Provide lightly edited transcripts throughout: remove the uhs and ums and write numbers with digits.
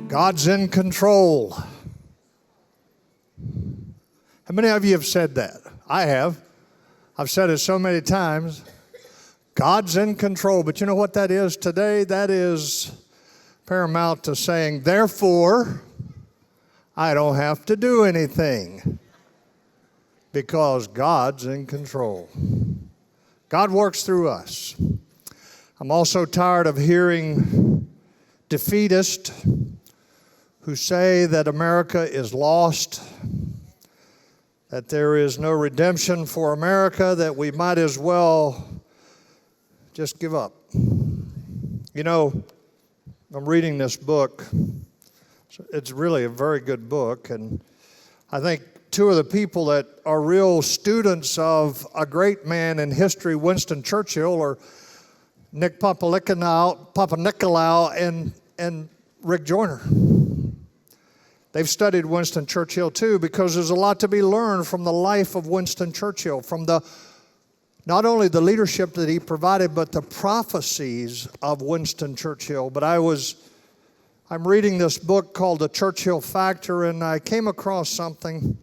God's in control. How many of you have said that? I have. I've said it so many times. God's in control. But you know what that is today? That is paramount to saying, therefore, I don't have to do anything because God's in control. God works through us. I'm also tired of hearing defeatists who say that America is lost, that there is no redemption for America, that we might as well just give up. You know, I'm reading this book. It's really a very good book, and I think two of the people that are real students of a great man in history, Winston Churchill, are Nick Papanicolaou and Rick Joyner. They've studied Winston Churchill too, because there's a lot to be learned from the life of Winston Churchill, from not only the leadership that he provided, but the prophecies of Winston Churchill. But I'm reading this book called The Churchill Factor, and I came across something, and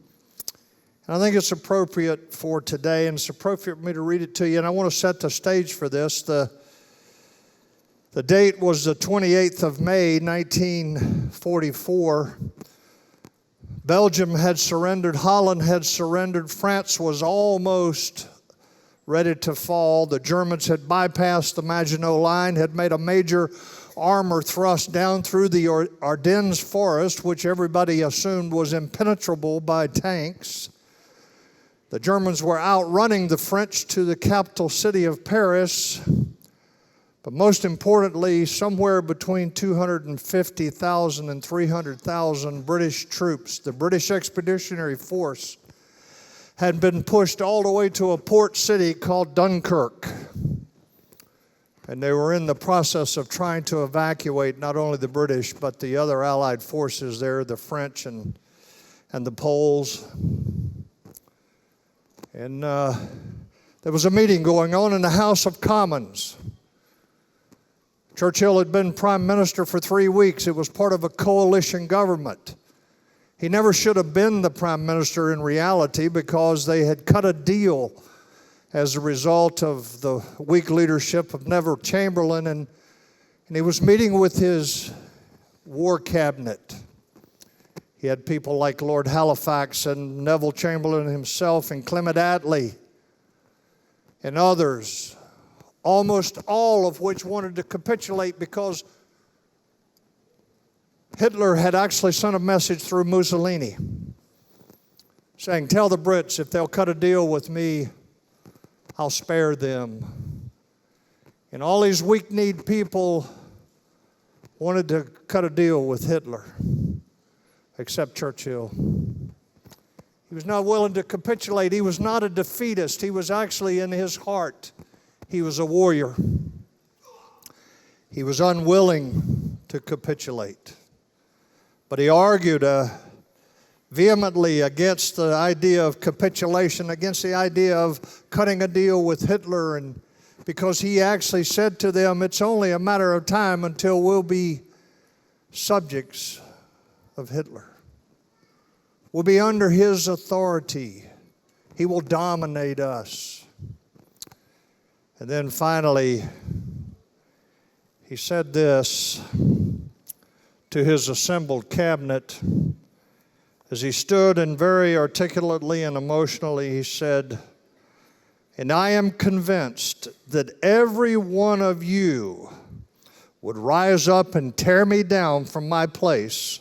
I think it's appropriate for today, and it's appropriate for me to read it to you, and I want to set the stage for this. The date was the 28th of May, 1944. Belgium had surrendered, Holland had surrendered, France was almost ready to fall. The Germans had bypassed the Maginot Line, had made a major armor thrust down through the Ardennes forest, which everybody assumed was impenetrable by tanks. The Germans were outrunning the French to the capital city of Paris. But most importantly, somewhere between 250,000 and 300,000 British troops, the British Expeditionary Force, had been pushed all the way to a port city called Dunkirk. And they were in the process of trying to evacuate not only the British, but the other Allied forces there, the French and the Poles. And there was a meeting going on in the House of Commons. Churchill had been prime minister for 3 weeks. It was part of a coalition government. He never should have been the prime minister in reality, because they had cut a deal as a result of the weak leadership of Neville Chamberlain, and he was meeting with his war cabinet. He had people like Lord Halifax and Neville Chamberlain himself and Clement Attlee and others, almost all of which wanted to capitulate because Hitler had actually sent a message through Mussolini saying, tell the Brits if they'll cut a deal with me, I'll spare them. And all these weak-kneed people wanted to cut a deal with Hitler, except Churchill. He was not willing to capitulate. He was not a defeatist. He was actually, in his heart, he was a warrior. He was unwilling to capitulate. But he argued vehemently against the idea of capitulation, against the idea of cutting a deal with Hitler, and because he actually said to them, it's only a matter of time until we'll be subjects of Hitler. We'll be under his authority. He will dominate us. And then finally, he said this to his assembled cabinet as he stood, and very articulately and emotionally he said, and I am convinced that every one of you would rise up and tear me down from my place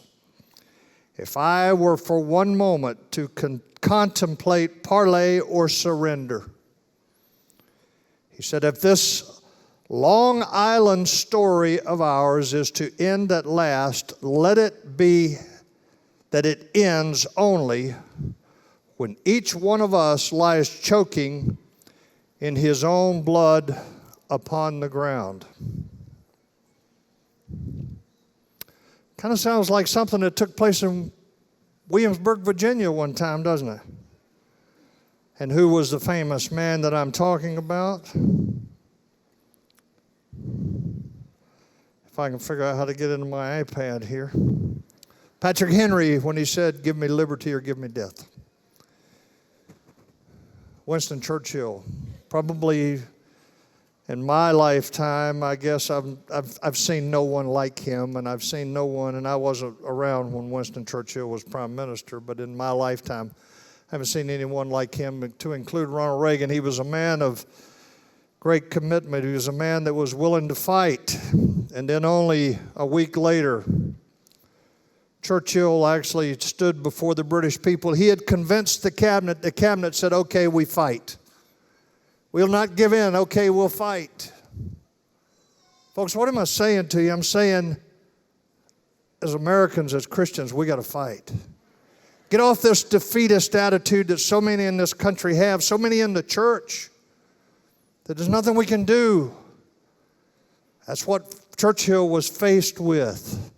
if I were for one moment to contemplate parley or surrender. He said, if this Long Island story of ours is to end at last, let it be that it ends only when each one of us lies choking in his own blood upon the ground. Kind of sounds like something that took place in Williamsburg, Virginia one time, doesn't it? And who was the famous man that I'm talking about? If I can figure out how to get into my iPad here. Patrick Henry when he said, "Give me liberty or give me death." Winston Churchill, probably in my lifetime, I guess I've seen no one like him, and I've seen no one, and I wasn't around when Winston Churchill was prime minister, but in my lifetime, I haven't seen anyone like him, to include Ronald Reagan. He was a man of great commitment. He was a man that was willing to fight. And then only a week later, Churchill actually stood before the British people. He had convinced the cabinet. The cabinet said, "Okay, we fight. We'll not give in. Okay, we'll fight." Folks, what am I saying to you? I'm saying, as Americans, as Christians, we got to fight. Get off this defeatist attitude that so many in this country have, so many in the church, that there's nothing we can do. That's what Churchill was faced with.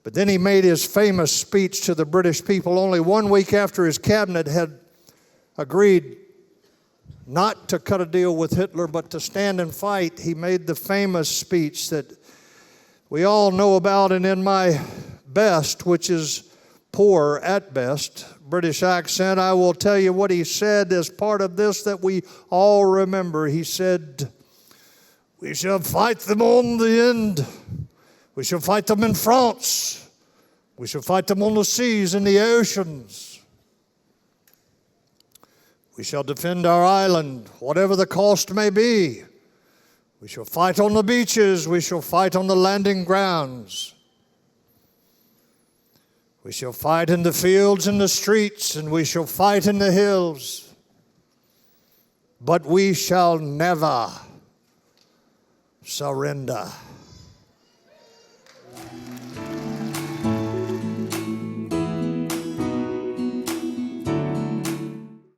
But then he made his famous speech to the British people only 1 week after his cabinet had agreed not to cut a deal with Hitler, but to stand and fight. He made the famous speech that we all know about, and in my best, which is poor at best, British accent, I will tell you what he said as part of this that we all remember. He said, "We shall fight them on the end. We shall fight them in France. We shall fight them on the seas and the oceans. We shall defend our island, whatever the cost may be. We shall fight on the beaches. We shall fight on the landing grounds. We shall fight in the fields and the streets, and we shall fight in the hills. But we shall never surrender."